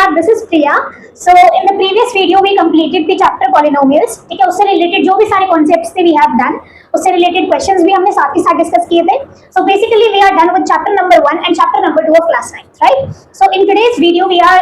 नमस्कार, this is Priya. So in the previous video we completed the chapter polynomials. ठीक है, उससे रिलेटेड जो भी सारे कॉन्सेप्ट्स थे वी हैव डन, उससे रिलेटेड क्वेश्चंस भी हमने साथ ही साथ डिस्कस किए थे। So basically we are done with chapter number 1 and chapter number 2 of class 9, right? So in today's video we are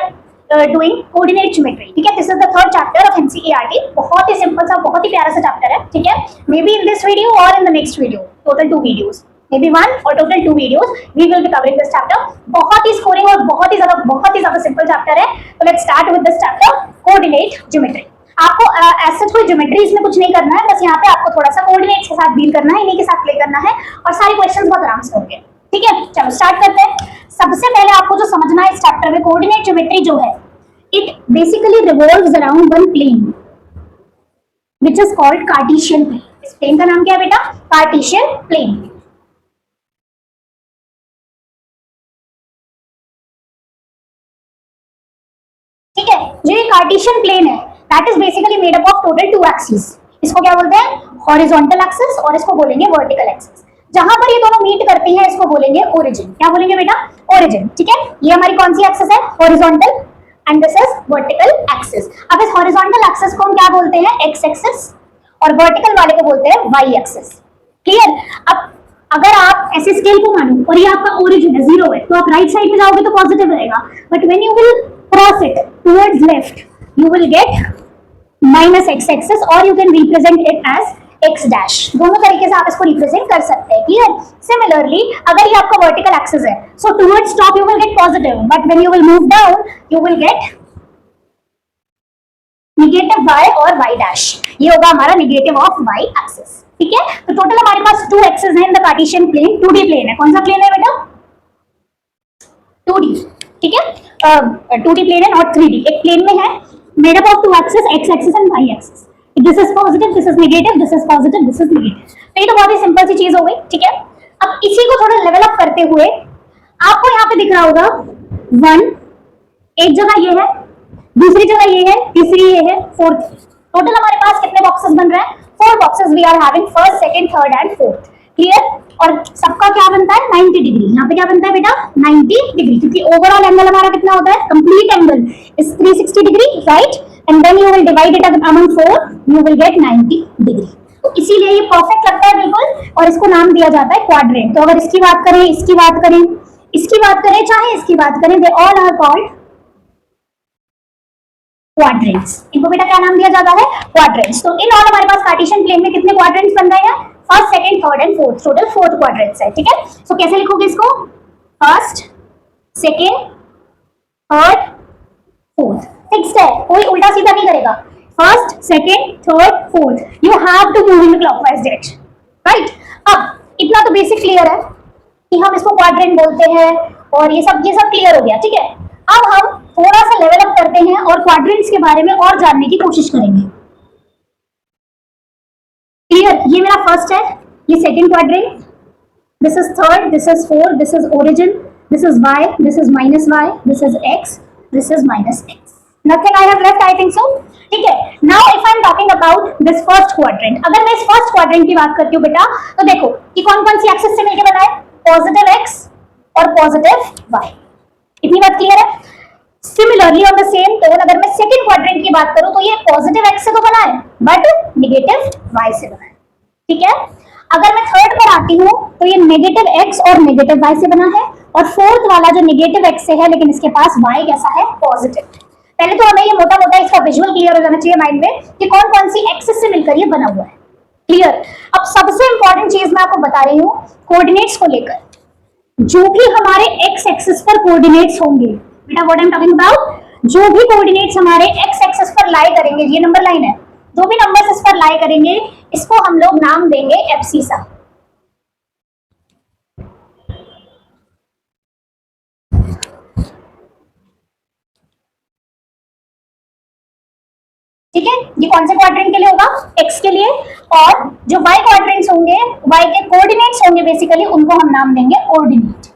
doing coordinate geometry. ठीक है, this is the third chapter of NCERT. बहुत ही simple सा, बहुत ही प्यारा सा chapter है। ठीक है, may be in this video और in the next video, total 2 videos, maybe one or total 2 videos we will be covering this chapter। बहुत ही स्कोरिंग और बहुत ही ज्यादा सिंपल चैप्टर है। तो let's start with this chapter, coordinate geometry. आपको as such कोई geometry इसमें कुछ नहीं करना है, बस यहाँ पे आपको थोड़ा सा कोऑर्डिनेट्स के साथ डील करना है, इन्हीं के साथ प्ले करना है और सारे क्वेश्चंस बहुत आराम से होंगे। ठीक है, चलो स्टार्ट करते हैं। सबसे पहले आपको जो समझना है इस चैप्टर में, कोऑर्डिनेट ज्योमेट्री जो है, it basically revolves around one plane which is called Cartesian plane. इस प्लेन का नाम क्या है बेटा? Cartesian plane. ठीक है, जो ये कार्टेशियन प्लेन है that is basically made up of total 2 axis. इसको क्या बोलते हैं? हॉरिजॉन्टल एक्सिस, और इसको बोलेंगे वर्टिकल एक्सिस। जहां पर ये दोनों मीट करती हैं इसको बोलेंगे ओरिजिन। क्या बोलेंगे बेटा? ओरिजिन। ठीक है, ये हमारी कौन सी एक्सिस है? Horizontal, and this is vertical axis. अब इस हॉरिजॉन्टल एक्सिस को हम क्या बोलते हैं? एक्स एक्सिस, और वर्टिकल वाले को बोलते हैं वाई एक्सिस। क्लियर? अब अगर आप ऐसे स्केल को मानो और ये आपका ओरिजिन है, 0 है, तो आप राइट साइड में जाओगे तो पॉजिटिव रहेगा, but when you will cross it towards left you will get minus x axis, और you can represent it as x dash. दोनों तरीके से आप इसको रिप्रेजेंट कर सकते हैं। क्लियर? सिमिलरली अगर ये आपका वर्टिकल एक्सिस है, so towards top you will get positive, but when you will move down you will get negative y और y डैश। ये होगा हमारा नेगेटिव ऑफ y एक्सिस। ठीक है, तो टोटल हमारे पास 2 एक्सिस हैं in the Cartesian plane. 2D plane है। कौन सा प्लेन है बेटा? 2D। ठीक है, 2D प्लेन है, नॉट 3D। एक प्लेन में है made up of 2 axis, x axis and y axis. This is positive, this is negative, this is positive, this is negative. तो ये तो बहुत ही सिंपल सी चीज हो गई। ठीक है, अब इसी को थोड़ा लेवल अप करते हुए आपको यहाँ पे दिख रहा होगा 1, एक जगह ये है, दूसरी जगह ये है, तीसरी ये है, फोर्थ। टोटल हमारे पास कितने बॉक्सेस बन रहे हैं? 4 boxes we are having, first, second, third and fourth. Clear? और सबका क्या बनता है? 90 डिग्री। यहाँ पे क्या बनता है बेटा? 90 डिग्री, क्योंकि ओवरऑल एंगल हमारा कितना होता है? Complete angle is 360 degree, right? And then you will divide it among 4, you will get 90 degree. तो इसीलिए ये परफेक्ट लगता है बिल्कुल, और इसको नाम दिया जाता है क्वाड्रेंट। तो अगर इसकी बात करें, इसकी बात करें, इसकी बात करें, चाहे इसकी बात करें, they all are called quadrants. इनको बेटा क्या नाम दिया जाता है? क्वाड्रेंट्स। तो इन ऑल हमारे पास कार्टेशियन प्लेन में कितने क्वाड्रेंट्स बन रहे हैं? First, second, third and fourth. Total 4 quadrants है। ठीक है, सो कैसे लिखोगे इसको? First, second, third, fourth. Fixed है, कोई उल्टा सीधा नहीं करेगा। First, second, third, fourth, you have to move in clockwise direction, right? अब इतना तो बेसिक क्लियर है कि हम इसको क्वाड्रेंट बोलते हैं, और ये सब क्लियर हो गया। ठीक है, अब हम थोड़ा सा लेवल अप करते हैं और क्वाड्रेंट्स के बारे में और जानने की कोशिश करेंगे। क्लियर? ये मेरा फर्स्ट है, ये second quadrant, this is third, this is fourth, this is origin, this is y, this is minus y, this is x, this is minus x। Nothing I have left, I think so. ठीक है, now if I am talking about this first quadrant, अगर मैं इस first quadrant की बात करती हूँ बेटा, तो देखो कि कौन कौन सी एक्सिस से मिलकर बना है? पॉजिटिव x और पॉजिटिव y। इतनी बात क्लियर है? Similarly on the same tone अगर मैं सेकंड क्वाड्रेंट की बात करूं तो ये पॉजिटिव x से तो बना है, बट नेगेटिव y से बना है। ठीक है, अगर मैं थर्ड पर आती हूं तो ये नेगेटिव x और नेगेटिव y से बना है, और फोर्थ वाला जो नेगेटिव x से है लेकिन इसके पास y कैसा है? पॉजिटिव। पहले तो हमें ये मोटा मोटा इसका विजुअल क्लियर हो जाना चाहिए माइंड में कि कौन कौन सी एक्सिस से मिलकर ये बना हुआ है। क्लियर? अब सबसे इंपॉर्टेंट चीज मैं आपको बता रही हूँ कोऑर्डिनेट्स को लेकर। जो भी हमारे x एक्सिस पर कोऑर्डिनेट्स होंगे बेटा, what I am talking about, जो भी कोऑर्डिनेट्स हमारे x एक्सिस पर लाई करेंगे, ये नंबर लाइन है, जो भी नंबर्स इस पर लाई करेंगे इसको हम लोग नाम देंगे एब्सिसा। ठीक है, ये कौन से क्वाड्रेंट के लिए होगा? x के लिए। और जो y क्वाड्रेंट्स होंगे, y के कोऑर्डिनेट्स होंगे बेसिकली, उनको हम नाम देंगे ऑर्डिनेट।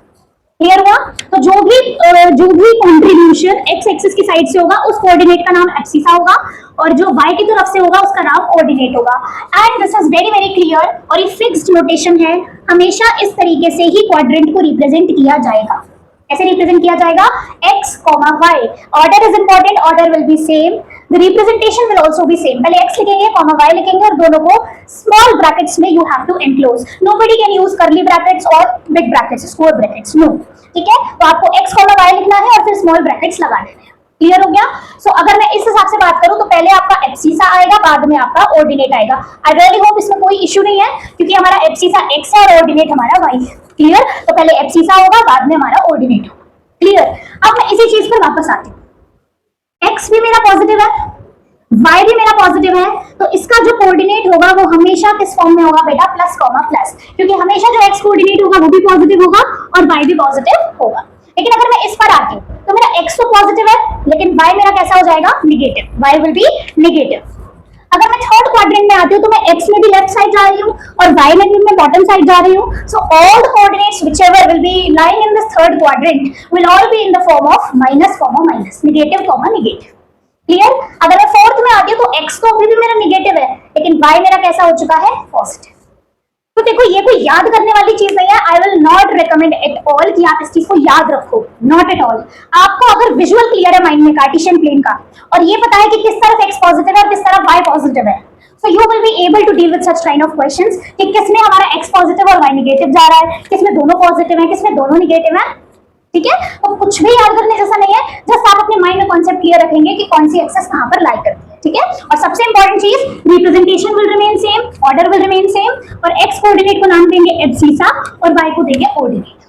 क्लियर हुआ? तो जो भी कंट्रीब्यूशन x एक्सिस की साइड से होगा उस कोऑर्डिनेट का नाम एब्सिसा होगा, और जो y की तरफ से होगा उसका नाम ऑर्डिनेट होगा। And this is very very clear, और ये फिक्स्ड नोटेशन है, हमेशा इस तरीके से ही क्वाड्रेंट को रिप्रेजेंट किया जाएगा। ऐसे रिप्रेजेंट किया जाएगा x, y। Order is important, order will be same, the representation will also be same. पहले x लिखेंगे, y लिखेंगे और दोनों को स्मॉल ब्रैकेट्स में you have to enclose. Nobody can use curly brackets और big brackets, square brackets, no. ठीक है, तो आपको x, y लिखना है और फिर स्मॉल ब्रैकेट्स लगा देने हैं। क्लियर हो गया? सो अगर मैं इस हिसाब से बात करूं तो पहले आपका एब्सिसा आएगा, बाद में आपका ऑर्डिनेट आएगा। आई रियली होप इसमें कोई इश्यू नहीं है, क्योंकि हमारा एब्सिसा x है और ऑर्डिनेट हमारा y है। क्लियर? तो पहले एब्सिसा होगा, बाद में हमारा ऑर्डिनेट होगा। क्लियर? अब मैं इसी चीज पर वापस आती हूँ। x भी मेरा पॉजिटिव है, y भी मेरा पॉजिटिव है, तो इसका जो कोऑर्डिनेट होगा वो हमेशा किस फॉर्म में होगा बेटा? प्लस कॉमा प्लस, क्योंकि हमेशा जो x कोऑर्डिनेट होगा वो भी पॉजिटिव होगा और y भी पॉजिटिव होगा। लेकिन अगर मैं इस पर आती हूँ तो मेरा x तो पॉजिटिव है, लेकिन y मेरा कैसा हो जाएगा? Negative. y will be negative. अगर मैं थर्ड क्वाड्रेंट में आती हूँ तो मैं x में भी लेफ्ट साइड जा रही हूँ और y में भी मैं बॉटम साइड जा रही हूँ। So all the coordinates whichever will be lying in this third quadrant will all be in the form of minus comma minus, negative comma negative. Clear? अगर मैं फोर्थ में आती हूँ तो x तो अभी भी मेरा निगेटिव है, लेकिन y मेरा कैसा हो चुका है? पॉजिटिव। तो देखो ये कोई याद करने वाली चीज नहीं है। I will not recommend at all कि आप इस चीज को याद रखो, नॉट एट ऑल। आपको अगर विजुअल क्लियर है माइंड में कार्टेशियन प्लेन का और ये पता है कि किस तरफ x पॉजिटिव है और किस तरफ y पॉजिटिव है, so you will be able to deal with such kind of questions कि किसमें हमारा x पॉजिटिव और y नेगेटिव जा रहा है, किसमें दोनों पॉजिटिव है, किसमें दोनों नेगेटिव है। ठीक है, तो कुछ भी याद करने जैसा नहीं है, जस्ट आप अपने माइंड में कॉन्सेप्ट क्लियर रखेंगे कि कौन सी एक्सेस कहां पर लाई करती है। ठीक है, और सबसे इंपॉर्टेंट चीज, representation will remain same, order will remain same, और x कोऑर्डिनेट को नाम देंगे एब्सिसा और y को देंगे ऑर्डिनेट।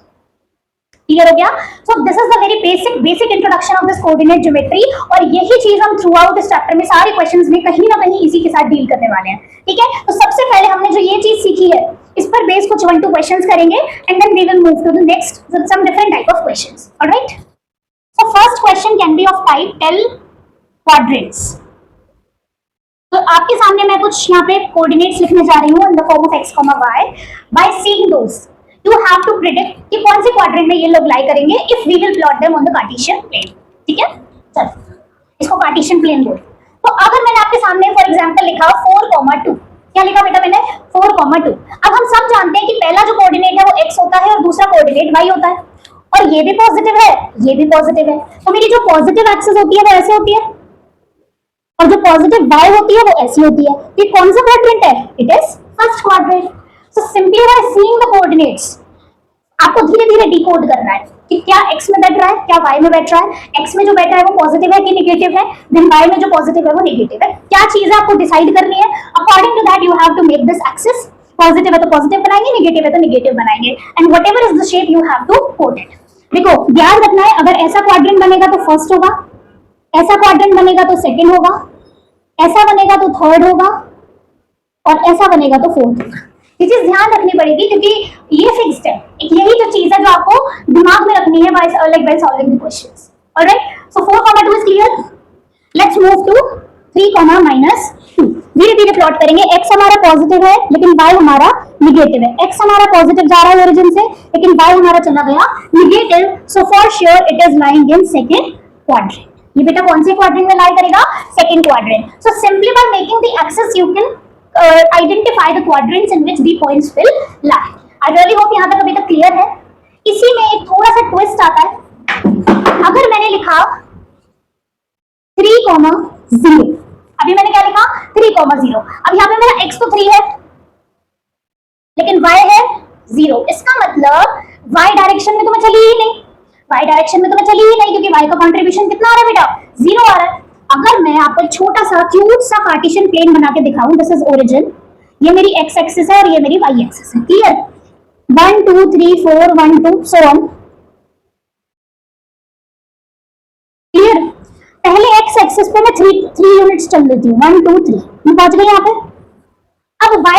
क्लियर हो गया? So this is the very basic introduction of this coordinate geometry, और यही चीज हम थ्रू आउट इस चैप्टर में सारे क्वेश्चंस में कहीं ना कहीं इसी के साथ डील करने वाले हैं। ठीक है, तो सबसे पहले हमने जो ये चीज सीखी है इस पर बेस कुछ 1-2 क्वेश्चंस करेंगे and then we will move to the next with some different type of questions. Alright, so first question can be of type tell quadrants. तो आपके सामने मैं कुछ यहाँ पे कोऑर्डिनेट्स लिखने जा रही हूँ in the form of x, y। By seeing those you have to predict कि कौन से क्वाड्रेंट में ये लोग लाई करेंगे if we will plot them on the Cartesian plane. ठीक है, चलो इसको कार्टेशियन प्लेन बोल। तो अगर मैंने आपके सामने फॉर एग्जांपल लिखा 4,2, क्या लिखा बेटा मैंने? 4,2। अब हम सब जानते हैं कि पहला जो कोऑर्डिनेट है वो x होता है और दूसरा कोऑर्डिनेट y होता है, और ये भी पॉजिटिव है, ये भी पॉजिटिव है। तो मेरी जो पॉजिटिव एक्सिस होती है वो ऐसे होती है और जो पॉजिटिव y होती है वो ऐसी होती है। ये कौन सा क्वाड्रेंट है? It is first quadrant. So simply by seeing the coordinates आपको धीरे धीरे डिकोड करना है कि क्या x में बैठ रहा है, क्या y में बैठ रहा है। x में जो बैठा है वो पॉजिटिव है कि नेगेटिव है, देन y में जो पॉजिटिव है वो नेगेटिव है। क्या चीज है आपको डिसाइड करनी है। According to that you have to make this axis. Positive है तो पॉजिटिव बनाएंगे, नेगेटिव है तो नेगेटिव बनाएंगे, and whatever is the shape you have to code it. देखो ध्यान रखना है, अगर ऐसा क्वाड्रेंट बनेगा तो फर्स्ट होगा, ऐसा क्वाड्रेंट बनेगा तो सेकंड होगा, ऐसा बनेगा तो थर्ड होगा, और ऐसा बनेगा तो फोर्थ होगा। ये चीज ध्यान रखनी पड़ेगी क्योंकि ये फिक्स्ड है। एक यही जो चीज है जो आपको दिमाग में रखनी है while solving the questions. Alright, so 4,2 is clear. Let's move to 3,-2. धीरे धीरे प्लॉट करेंगे। x हमारा पॉजिटिव है लेकिन y हमारा निगेटिव है। x हमारा पॉजिटिव जा रहा है ओरिजिन से, लेकिन y हमारा चला गया negative. So for sure it is lying in second quadrant. ये बेटा कौन से क्वाड्रेंट में लाई करेगा? Second quadrant. So simply by making the axis you can identify the quadrants in which the points will lie. I really hope यहाँ तक अभी तक क्लियर है। इसी में एक थोड़ा सा ट्विस्ट आता है। अगर मैंने लिखा 3,0, अभी मैंने क्या लिखा? 3,0। अब यहाँ पे मेरा x तो 3 है लेकिन y है 0। इसका मतलब y डायरेक्शन में तो मैं चली ही नहीं, y डायरेक्शन में तो मैं चली ही नहीं, क्योंकि y का कंट्रीब्यूशन कितना आ रहा है बेटा? 0 आ रहा है। अगर मैं आपको एक छोटा सा क्यूट सा कार्टेशियन प्लेन बना के दिखाऊं, दिस इज ओरिजिन, ये मेरी x एक्सिस है और ये मेरी y एक्सिस है। क्लियर? 1 2 3 4 1 2 so on. क्लियर? पहले x एक्सिस पे मैं 3 यूनिट्स चल लेती हूँ, 1 2 3, मैं पहुंच गई यहाँ पे। अब y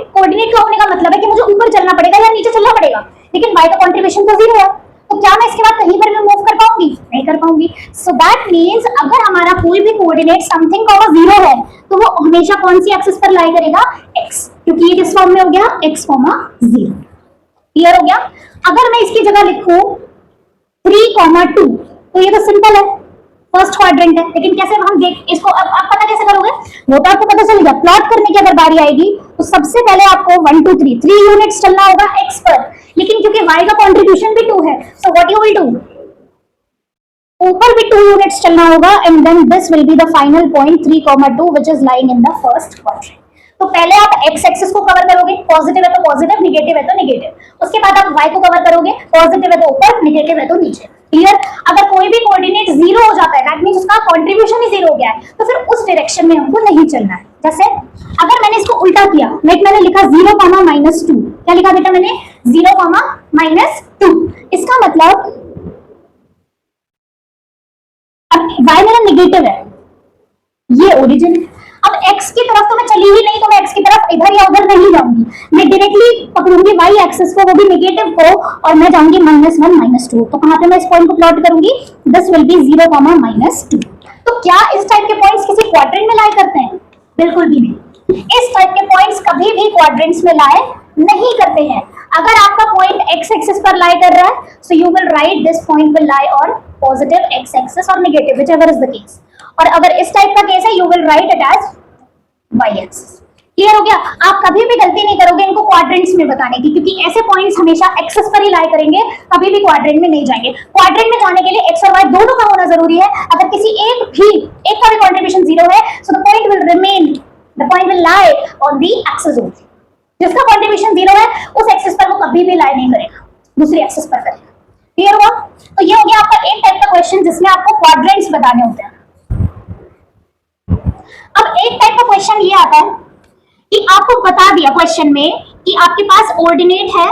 कोऑर्डिनेट का होने का मतलब है कि मुझे ऊपर चलना पड़ेगा या नीचे चलना पड़ेगा, लेकिन y का कंट्रीब्यूशन तो 0 है, तो क्या मैं इसके बाद कहीं पर भी मूव कर पाऊंगी? नहीं कर पाऊंगी। सो दैट मींस अगर हमारा कोई भी कोऑर्डिनेट समथिंग का 0 है तो वो हमेशा कौन सी एक्सिस पर लाई करेगा? x, क्योंकि ये किस फॉर्म में हो गया? x, 0। क्लियर हो गया? अगर मैं इसकी जगह लिखूं 3,2 तो ये तो सिंपल है, फर्स्ट क्वाड्रेंट है। लेकिन कैसे हम देख इसको अब आप पता कैसे करोगे? वो तो आपको पता चलेगा प्लॉट करने की अगर बारी आएगी तो सबसे पहले आपको 1 2 3 यूनिट्स चलना होगा x पर, लेकिन क्योंकि y का कंट्रीब्यूशन भी 2 है, so what you will do, ऊपर भी 2 यूनिट्स चलना होगा and then this will be the final point 3,2 which is lying in the first quadrant. तो पहले आप x एक्सिस को कवर करोगे, पॉजिटिव है तो पॉजिटिव, नेगेटिव है तो नेगेटिव, उसके बाद आप y को कवर करोगे, पॉजिटिव है तो ऊपर, नेगेटिव है तो नीचे। क्लियर? अगर कोई भी कोऑर्डिनेट 0 हो जाता है दैट मींस उसका कंट्रीब्यूशन ही 0 हो गया है, तो फिर उस डायरेक्शन में हमको नहीं चलना है। जैसे अगर मैंने इसको उल्टा किया, लाइक मैंने लिखा 0, -2, क्या लिखा बेटा मैंने 0, -2, इसका मतलब अब y मेरा नेगेटिव है, ये ओरिजिन है। अब x की तरफ तो मैं चली ही नहीं, तो मैं x की तरफ इधर या उधर नहीं जाऊंगी, मैं डायरेक्टली पकड़ूंगी y एक्सिस को, वो भी नेगेटिव को, और मैं जाऊंगी -1 -2। तो कहां पे मैं इस पॉइंट को प्लॉट करूंगी, दिस विल बी 0, -2। तो क्या इस टाइप के पॉइंट्स किसी क्वाड्रेंट में लाई करते हैं? बिल्कुल भी नहीं। इस टाइप के पॉइंट्स कभी भी क्वाड्रेंट्स में लाई नहीं करते हैं। अगर आपका पॉइंट x एक्सिस पर लाई कर रहा है, so you will write this point will lie on positive x axis और negative, whichever is the case. और अगर इस टाइप का केस है, you will write it as y axis. Clear हो गया? आप कभी भी गलती नहीं करोगे इनको क्वाड्रेंट्स में बताने की, क्योंकि ऐसे पॉइंट्स हमेशा एक्सिस पर ही लाई करेंगे, कभी भी क्वाड्रेंट में नहीं जाएंगे। क्वाड्रेंट में जाने के लिए x और y दोनों का होना जरूरी है। अगर किसी एक का भी कंट्रीब्यूशन 0 है, so the point will remain, the point will lie on the axis only. जिसका कंट्रीब्यूशन 0 है, उस एक्सिस पर वो कभी भी लाई नहीं करेगा, दूसरी एक्सिस पर करेगा। क्लियर हुआ? तो ये हो गया आपका एक टाइप का क्वेश्चन जिसमें आपको क्वाड्रेंट्स बताने होते हैं। अब एक टाइप का क्वेश्चन ये आता है कि आपको बता दिया क्वेश्चन में कि आपके पास ऑर्डिनेट है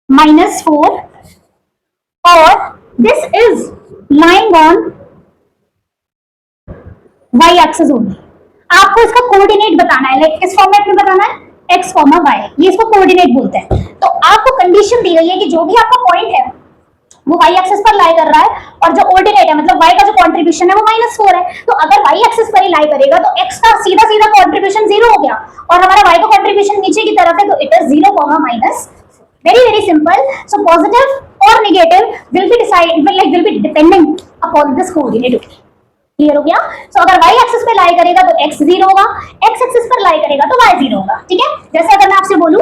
-4 और this is lying on y axis only. आपको इसका कोऑर्डिनेट बताना है, लाइक इस फॉर्मेट में बताना है x, y, ये इसको कोऑर्डिनेट बोलते हैं। तो आपको कंडीशन दी गई है कि जो भी आपका पॉइंट है वो y एक्सिस पर लाई कर रहा है, और जो ऑर्डिनेट है मतलब y का जो कंट्रीब्यूशन है वो -4 है। तो अगर y एक्सिस पर ही लाई करेगा तो x का सीधा सीधा कंट्रीब्यूशन 0 हो गया, और हमारा y का कंट्रीब्यूशन नीचे की तरफ है, तो it is 0, very very simple. So positive और negative will be depending upon this coordinate. Clear हो गया? सो अगर y एक्सिस पे लाई करेगा तो x 0 होगा, x एक्सिस पर लाई करेगा तो y 0 होगा। ठीक है? जैसे अगर मैं आपसे बोलूं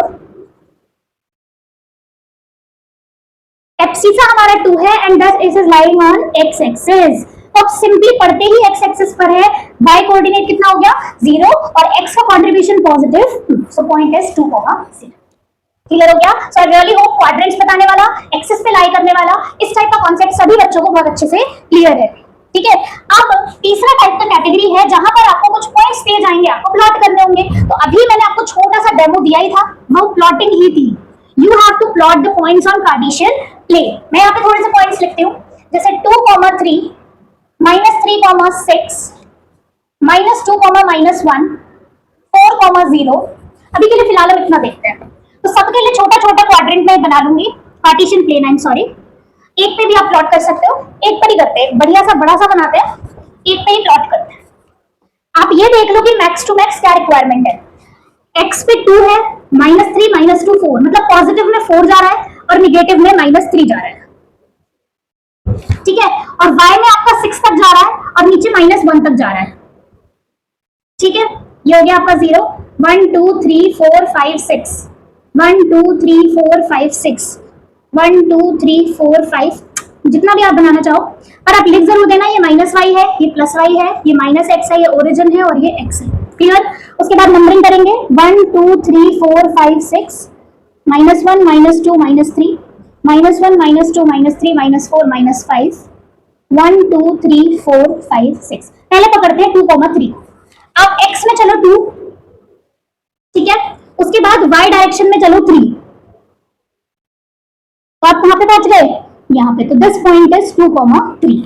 एब्सिसा हमारा 2 है एंड दस is lying on x axis, तो अब सिंपली पढ़ते ही x एक्सिस पर है, y कोऑर्डिनेट कितना हो गया 0 और x का contribution positive 2, so point is 2, 0। Clear हो गया? सो आई रियली होप क्वाड्रेंट्स बताने वाला, एक्सिस पे लाई करने वाला, इस टाइप का कॉन्सेप्ट सभी बच्चों को बहुत अच्छे से क्लियर है। ठीक है? अब तीसरा टाइप का कैटेगरी है जहां पर आपको कुछ पॉइंट्स दिए जाएंगे, आपको प्लॉट करने होंगे। तो अभी मैंने आपको छोटा सा डेमो दिया ही था, वो प्लॉटिंग ही थी। You have to plot the points on Cartesian plane. मैं यहाँ पे थोड़े से पॉइंट्स लिखती हूँ, जैसे 2, 3, -3, 6, -2, -1, 4, 0। अभी के लिए फिलहाल हम इतना देखते हैं। तो सबके लिए छोटा छोटा क्वाड्रेंट में बना लूंगी, cartesian plane, I am sorry. एक पे भी आप प्लॉट कर सकते हो, एक पर ही करते हैं, बढ़िया सा बड़ा सा बनाते हैं, एक पे ही प्लॉट करते हैं। आप ये देख लो कि मैक्स टू मैक्स क्या रिक्वायरमेंट है। x पे 2 है, -3, -2, 4, मतलब पॉजिटिव में 4 जा रहा है और निगेटिव में -3 जा रहा है। ठीक है? और y में आपका 6 तक जा रहा है और नीचे -1 तक जा रहा है। ठीक है? ये हो गया आपका 0, 1 2 3 4 5 6, 1 2 3 4 5 6, 1 2 3 4 5, जितना भी आप बनाना चाहो, पर आप लिख जरूर देना ये -y है, ये +y है, ये -x है, ये ओरिजिन है और ये x है। क्लियर? उसके बाद नंबरिंग करेंगे 1 2 3 4 5 6, -1 -2 -3, -1 -2 -3 -4 -5, 1 2 3 4 5 6। पहले पकड़ते हैं 2, 3। अब x में चलो 2, ठीक है? उसके बाद y डायरेक्शन में चलो 3, तो आप कहां पे पहुंच गए? यहाँ पे। तो दिस पॉइंट इज 2, 3।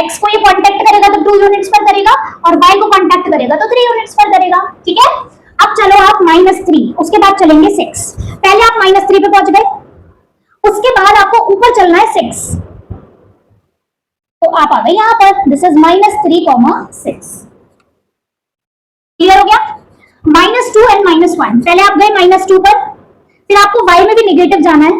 x को ये कांटेक्ट करेगा तो 2 यूनिट्स पर करेगा, और y को कांटेक्ट करेगा तो 3 यूनिट्स पर करेगा। ठीक है? अब चलो आप -3, उसके बाद चलेंगे 6। पहले आप -3 पे पहुंच गए, उसके बाद आपको ऊपर चलना है 6, तो आप आ गए यहाँ पर। This is -3, 6। क्लियर हो गया? -2 एंड -1, पहले आप गए -2 पर, फिर आपको y में भी निगेटिव जाना है,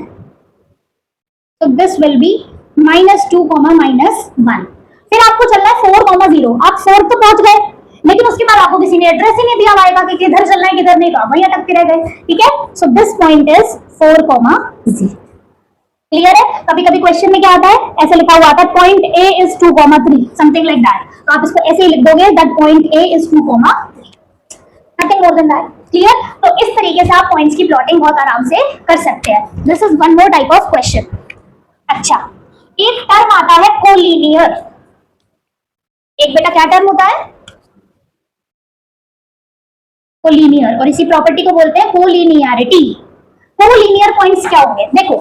तो दिस विल बी -2, -1। फिर आपको चलना है 4, 0। आप 4 तो पहुंच गए, लेकिन उसके बाद आपको किसी ने एड्रेस ही नहीं दिया y का कि किधर चलना है किधर नहीं, तो आप वहीं अटकते रह गए। ठीक है, so this point is 4,0। Clear है? कभी कभी क्वेश्चन में क्या आता है, ऐसे लिखा हुआ आता है point A is 2,3 something like that, तो आप इसको ऐसे ही लिख दोगे that point A is 2,3, nothing more than that. Clear? तो इस तरीके से आप पॉइंट्स की प्लॉटिंग बहुत आराम से कर सकते हैं। This is one more type of question. अच्छा, एक टर्म आता है कोलिनियर। एक बेटा क्या टर्म होता है? कोलिनियर, और इसी प्रॉपर्टी को बोलते हैं कोलिनियरिटी। कोलिनियर पॉइंट्स क्या होंगे? देखो,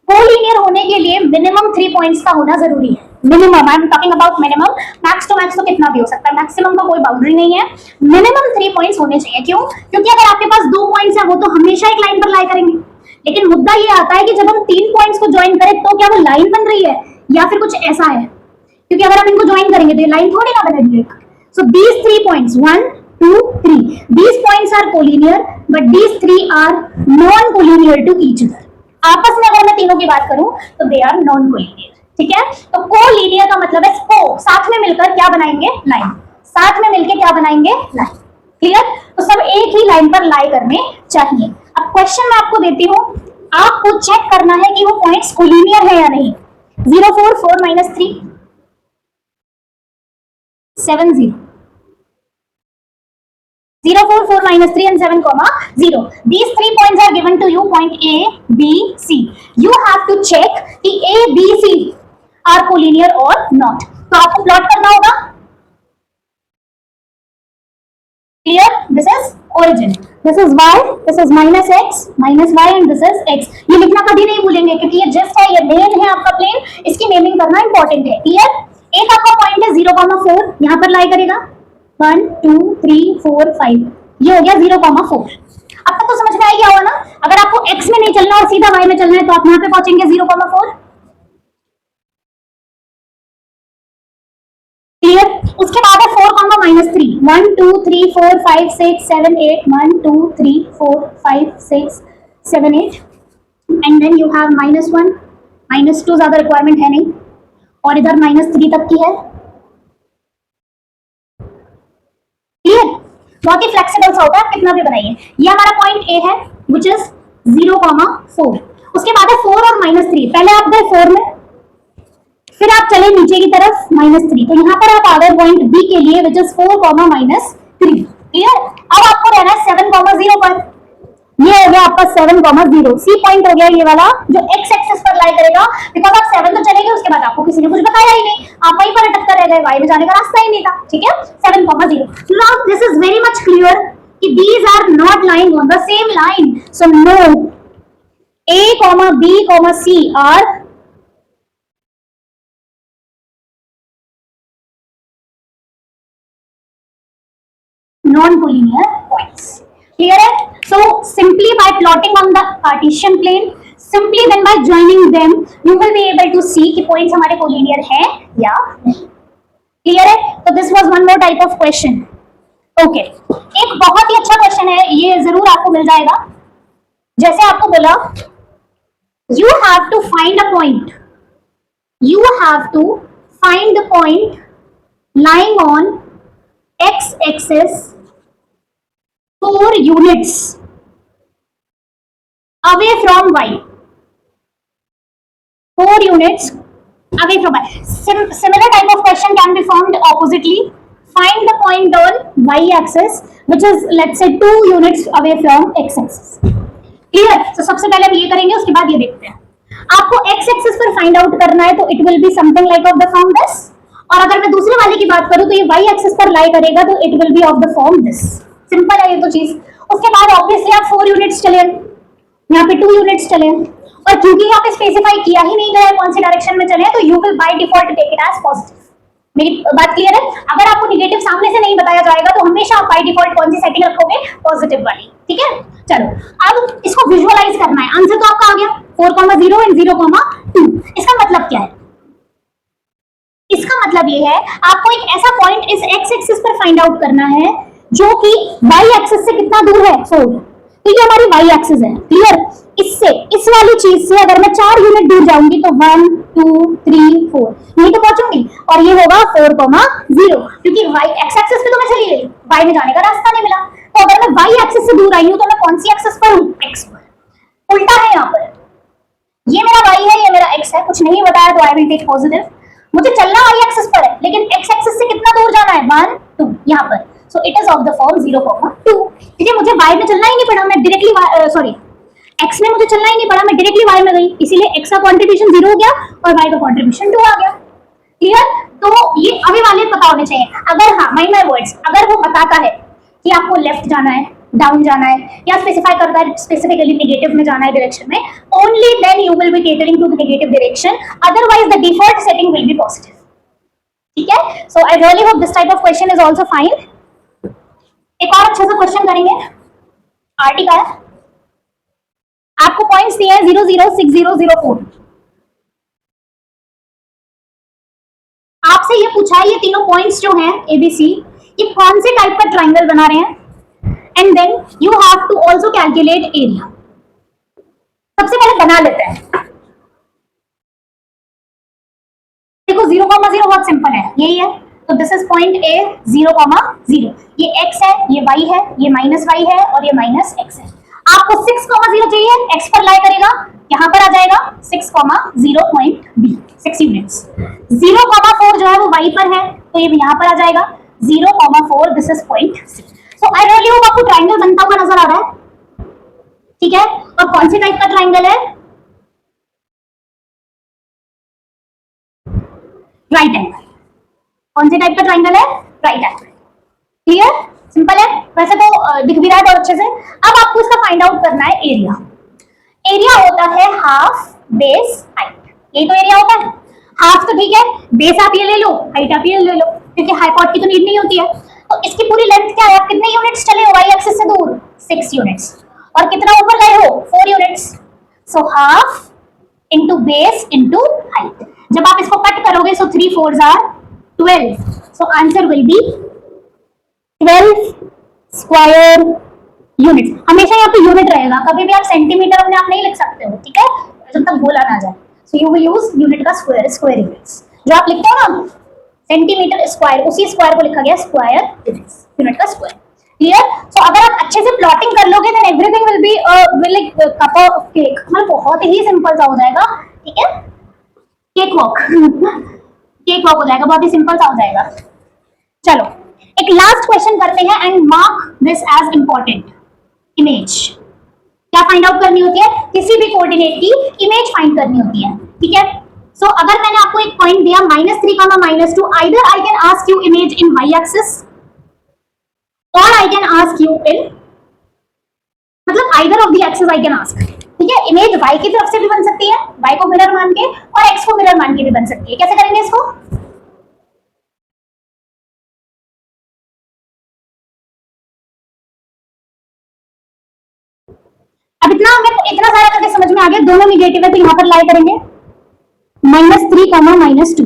कोलिनियर होने के लिए मिनिमम 3 पॉइंट्स का होना जरूरी है। Minimum, I am talking about minimum, max तो कितना भी हो सकता है, मैक्सिमम का कोई बाउंड्री नहीं है। मिनिमम 3 पॉइंट्स होने चाहिए। क्यों? क्योंकि अगर आपके पास 2 पॉइंट्स है वो तो हमेशा एक लाइन पर लाई करेंगे, लेकिन मुद्दा ये आता है कि जब हम 3 पॉइंट्स को ज्वाइन करें तो क्या वो लाइन बन रही है या फिर कुछ ऐसा है, क्योंकि अगर हम इनको ज्वाइन करेंगे तो ये लाइन थोड़ी ना बनेगी। सो दीस 3 points 1 2 3, these points are collinear but these 3 are non-collinear to each other। आपस में अगर मैं तीनों की बात करूं तो दे आर नॉन कोलिनियर। ठीक है, तो कोलिनियर का मतलब है को साथ में मिलकर क्या बनाएंगे? लाइन। साथ में मिलकर क्या बनाएंगे? लाइन। क्लियर? तो सब एक ही लाइन पर लाई करने चाहिए। अब क्वेश्चन मैं आपको देती हूं, आपको चेक करना है कि वो पॉइंट्स कोलिनियर है या नहीं। 0 4 4 -3 7 0, 0 4 4 -3 and 7, 0. These 3 points are given to you, point A, B, C. You have to check कि A, B, C are collinear or not. तो आपको प्लॉट करना होगा। Clear? This is origin. This is y, this is -x, -y and this is x. ये लिखना कभी नहीं भूलेंगे क्योंकि ये जस्ट है, ये मेन है आपका प्लेन, इसकी नेमिंग करना इंपॉर्टेंट है। क्लियर? एक आपका पॉइंट है 0,4, यहां पर लाई करेगा 1 2 3 4 5, ये हो गया 0,4। अब तक तो समझ में आ गया होगा ना? अगर आपको x में नहीं चलना और सीधा y में चलना है तो आप यहां पे पहुंचेंगे 0,4। क्लियर? उसके बाद है 4,-3, 1 2 3 4 5 6 7 8, 1 2 3 4 5 6 7 8 एंड देन यू हैव -1, -2 ज्यादा रिक्वायरमेंट है नहीं, और इधर -3 तक की है। क्लियर? बहुत ही फ्लेक्सिबल सा होता है, कितना भी बनाइए। ये हमारा पॉइंट A है which is 0,4। उसके बाद है 4 और -3, पहले आप गए 4 में, फिर आप चले नीचे की तरफ -3, तो यहाँ पर आप आ गए पॉइंट B के लिए which is 4, -3। क्लियर? अब आपको रहना है 7,0 पर, ये हो गया आपका 7,0। सी पॉइंट हो गया ये वाला जो x एक्सिस पर लाई करेगा, बिकॉज आप 7 तो चले गए, उसके बाद आपको किसी ने कुछ बताया ही नहीं, आप वहीं पर अटक कर रह गए, y में जाने का रास्ता ही नहीं था। ठीक है, 7,0। Now this is very much clear कि these are not lying on the same line, so no, a, b, c are non-collinear points. Clear है? So simply by plotting on the Cartesian plane, simply then by joining them, you will be able to see कि points हमारे collinear हैं या नहीं। Clear है? तो this was one more type of question. Okay. एक बहुत ही अच्छा क्वेश्चन है, ये जरूर आपको मिल जाएगा। जैसे आपको बोला, you have to find a point. You have to find the point lying on x-axis 4 units away from y. 4 units away from y. Similar type of question can be formed oppositely. Find the point on y-axis which is let's say 2 units away from x-axis. Clear? So सबसे पहले हम ये करेंगे, उसके बाद ये देखते हैं। आपको x-axis पर फाइंड आउट करना है तो it will be something like of the form this. और अगर मैं दूसरे वाले की बात करूं तो ये y-axis पर लाई करेगा तो it will be of the form this. Simple है ये तो चीज। उसके बाद ऑब्वियसली आप 4 यूनिट्स चले, यहाँ पे 2 यूनिट्स चले, और क्योंकि यहाँ पे स्पेसिफाई किया ही नहीं गया है कौन सी डायरेक्शन में चले, तो you will by default take it as positive. मेरी बात क्लियर है? अगर आपको नेगेटिव सामने से नहीं बताया जाएगा तो हमेशा आप बाय डिफॉल्ट कौन सी सेटिंग रखोगे? पॉजिटिव वाली। ठीक है, चलो अब इसको विजुअलाइज करना है। आंसर तो आपका आ गया 4,0 एंड 0,2। इसका मतलब क्या है? इसका मतलब ये है आपको एक ऐसा पॉइंट इस x एक्सिस पर फाइंड आउट करना है जो कि y एक्सिस से कितना दूर है? 4। तो ये हमारी y एक्सिस है। क्लियर? इससे, इस वाली चीज से अगर मैं 4 यूनिट दूर जाऊंगी तो 1 2 3 4 यहीं तो पहुंचूंगी और ये होगा 4,0 क्योंकि y एक्स एक्सिस पे तो मैं चली गई, y में जाने का रास्ता नहीं मिला। तो अगर मैं y एक्सिस से दूर आई हूं तो मैं कौन सी एक्सिस पर हूं? x पर। उल्टा है यहाँ पर, ये मेरा y है, ये मेरा x है, कुछ नहीं बताया तो आई विल टेक पॉजिटिव। मुझे चलना y एक्सिस पर है लेकिन x एक्सिस से कितना दूर जाना है? 1 2 यहाँ पर। So it is of the form 0,2। ठीक मुझे y में चलना ही नहीं पड़ा, मैं डायरेक्टली सॉरी x में मुझे चलना ही नहीं पड़ा, मैं डायरेक्टली y में गई, इसीलिए x का कंट्रीब्यूशन 0 हो गया और y का कंट्रीब्यूशन 2 आ गया। क्लियर? तो ये अभी वाले पता होने चाहिए। अगर हाँ माइंड माय वर्ड्स, अगर वो बताता है कि आपको लेफ्ट जाना है, डाउन जाना है, या स्पेसिफाई करता है स्पेसिफिकली नेगेटिव में जाना है डायरेक्शन में, only then you will be catering to the negative direction, otherwise the default setting will be positive. ठीक है? So I really hope this type of question is also fine. एक और अच्छा सा क्वेश्चन करेंगे, आरटी का है, आपको पॉइंट्स दिए हैं 0 0 6 0 0 4। आपसे ये पूछा है ये तीनों पॉइंट्स जो हैं एबीसी, ये कौन से टाइप का ट्राइंगल बना रहे हैं, and then you have to also calculate area. सबसे पहले बना लेते हैं। देखो 0, 0 बहुत सिंपल है, यही है। तो दिस इज पॉइंट ए 0, 0, ये x है, ये y है, ये माइनस y है और ये माइनस x है। आपको 6, 0 चाहिए, x पर लाई करेगा, यहां पर आ जाएगा 6, 0 पॉइंट b, 6 यूनिट्स। 0, 4 जो है वो y पर है, तो ये यहां पर आ जाएगा 0, 4, this is point c। So I really hope आपको ट्रायंगल बनता हुआ नजर आ रहा है। ठीक है? और कौन से टाइप का ट्रायंगल है? Right angle. कौन से टाइप का ट्रायंगल है? Right angle. क्लियर? सिंपल है, वैसे तो दिख भी रहा है बहुत अच्छे से। अब आपको इसका फाइंड आउट करना है एरिया। एरिया होता है हाफ बेस हाइट, यही तो एरिया होता है। हाफ तो ठीक है, बेस आप ये ले लो, हाइट आप ये ले लो, क्योंकि हाइपोट की तो नीड नहीं होती है। तो इसकी पूरी लेंथ क्या है? आप कितने यूनिट्स चले हो वाई एक्सिस से दूर? 6 यूनिट्स। और कितना ऊपर गए हो? 4 units. So half into base into height. जब आप इसको कट करोगे so 3 4s are 12, so answer will be 12 square unit. हमेशा यहाँ पे यूनिट रहेगा, कभी भी आप सेंटीमीटर अपने आप नहीं लिख सकते हो। ठीक है? जब तक बोला ना जाए। सो यू विल यूज यूनिट का स्क्वायर, स्क्वायर यूनिट्स। जो आप लिखते हो ना सेंटीमीटर स्क्वायर, उसी स्क्वायर को लिखा गया स्क्वायर यूनिट्स, यूनिट का स्क्वायर। क्लियर? सो अगर आप अच्छे से प्लॉटिंग कर लोगे then everything will be like cup of cake, मतलब बहुत ही सिंपल सा हो जाएगा। ठीक है? केक वॉक केक वॉक हो जाएगा, बहुत ही सिंपल सा हो जाएगा। चलो एक लास्ट क्वेश्चन करते हैं and mark this as important. Image क्या फाइंड आउट करनी होती है? किसी भी कोऑर्डिनेट की इमेज फाइंड करनी होती है। ठीक है? सो अगर मैंने आपको एक पॉइंट दिया -3, -2, either I can ask you image in y axis और I can ask you in, मतलब either of the axis I can ask. ठीक है? इमेज y की तरफ से भी बन सकती है, y को मिरर मान के, और x को मिरर मान के भी बन सकती है। कैसे करेंगे इसको? अब इतना सारा करके समझ में आ गया, दोनों निगेटिव है तो यहां पर लाई करेंगे -3, -2।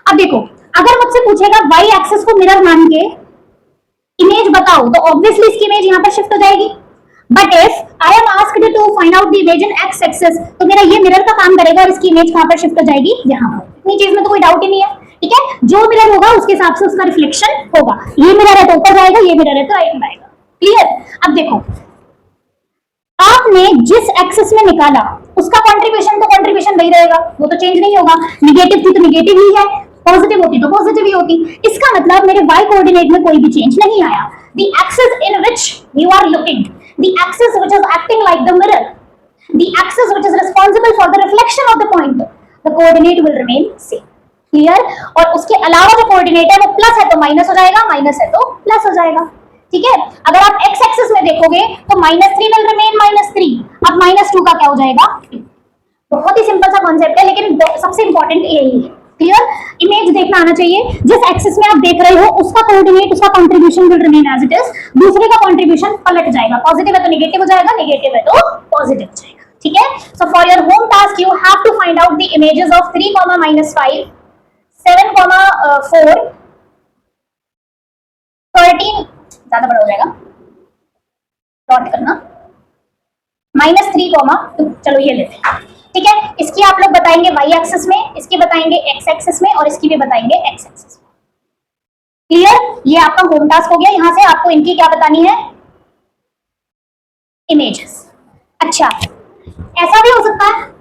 अब देखो अगर मुझसे पूछेगा y एक्सिस को मिरर मान के इमेज बताओ, तो ऑब्वियसली इसकी इमेज यहां पर शिफ्ट हो जाएगी। But if I am asked to find out the image in x axis, तो मेरा ये मिरर का काम करेगा और इसकी इमेज कहां पर शिफ्ट हो जाएगी? यहां पर। इतनी चीज में तो कोई डाउट ही नहीं है। ठीक है? जो मिरर होगा उसके हिसाब से उसका रिफ्लेक्शन होगा। ये मिरर है तो ऊपर जाएगा, ये मिरर है तो राइट में आएगा। क्लियर? अब देखो आपने जिस एक्सिस में निकाला उसका कंट्रीब्यूशन तो कंट्रीब्यूशन वही रहेगा, वो तो चेंज नहीं होगा। निगेटिव थी तो निगेटिव ही है, पॉजिटिव होती तो पॉजिटिव ही होती। इसका मतलब मेरे y कोऑर्डिनेट में कोई भी चेंज नहीं आया। The axis in which you are looking, the axis which is acting like the mirror, the axis which is responsible for the reflection of the point, the coordinate will remain same. Clear? और उसके अलावा जो coordinate है वो plus है तो minus हो जाएगा, माइनस है तो प्लस हो जाएगा। ठीक है? अगर आप x एक्सिस में देखोगे तो -3 विल रिमेन -3, अब -2 का क्या हो जाएगा? बहुत ही सिंपल सा कॉन्सेप्ट है, लेकिन सबसे इंपॉर्टेंट यही है। क्लियर? इमेज देखना आना चाहिए। जिस एक्सिस में आप देख रहे हो उसका कोऑर्डिनेट, उसका contribution will remain as it is, दूसरे का कंट्रीब्यूशन पलट जाएगा। पॉजिटिव है तो नेगेटिव हो जाएगा, नेगेटिव है तो पॉजिटिव हो जाएगा। ठीक है? So for your home task you have to find out the images of 3, -5, 7, 4, 13 ज्यादा बड़ा हो जाएगा, डॉट करना, -3, 2, चलो ये लेते हैं। ठीक है, इसकी आप लोग बताएंगे वाई एक्सिस में, इसकी बताएंगे एक्स एक्सिस में, और इसकी भी बताएंगे एक्स एक्सिस में। क्लियर? ये आपका होम टास्क हो गया। यहां से आपको इनकी क्या बतानी है, इमेजेस। अच्छा, ऐसा भी हो सकता है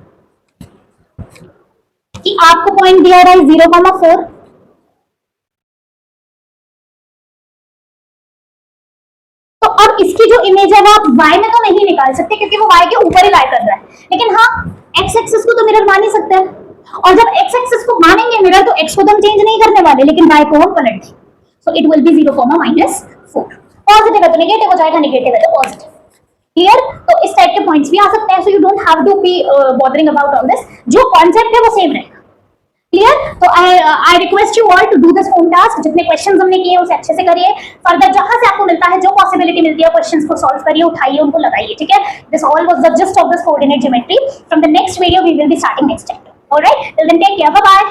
कि आपको पॉइंट दिया रहा है 0,4, तो अब इसकी जो इमेज है वो आप y में तो नहीं निकाल सकते क्योंकि वो y के ऊपर ही लाई कर रहा है, लेकिन हाँ x एक्सिस को तो मिरर मान ही सकते हैं, और जब x एक्सिस को मानेंगे मिरर तो x को तो हम चेंज नहीं करने वाले, लेकिन y को हम पलट देंगे। So it will be 0,-4। Positive है तो नेगेटिव हो जाएगा, नेगेटिव है तो पॉजिटिव। क्लियर? तो इस टाइप के पॉइंट्स भी आ सकते हैं, so you don't have to be bothering about all this, जो कॉन्सेप्ट है वो सेम रहेगा। क्लियर? तो I request you all to do this home task. जितने क्वेश्चंस हमने किए उसे अच्छे से करिए। फर्दर जहां से आपको मिलता है, जो पॉसिबिलिटी मिलती है, क्वेश्चंस को सॉल्व करिए, उठाइए, उनको लगाइए। ठीक है? This all was the gist of this coordinate geometry. From the next video we will be starting next chapter. Alright, till then take care, bye bye.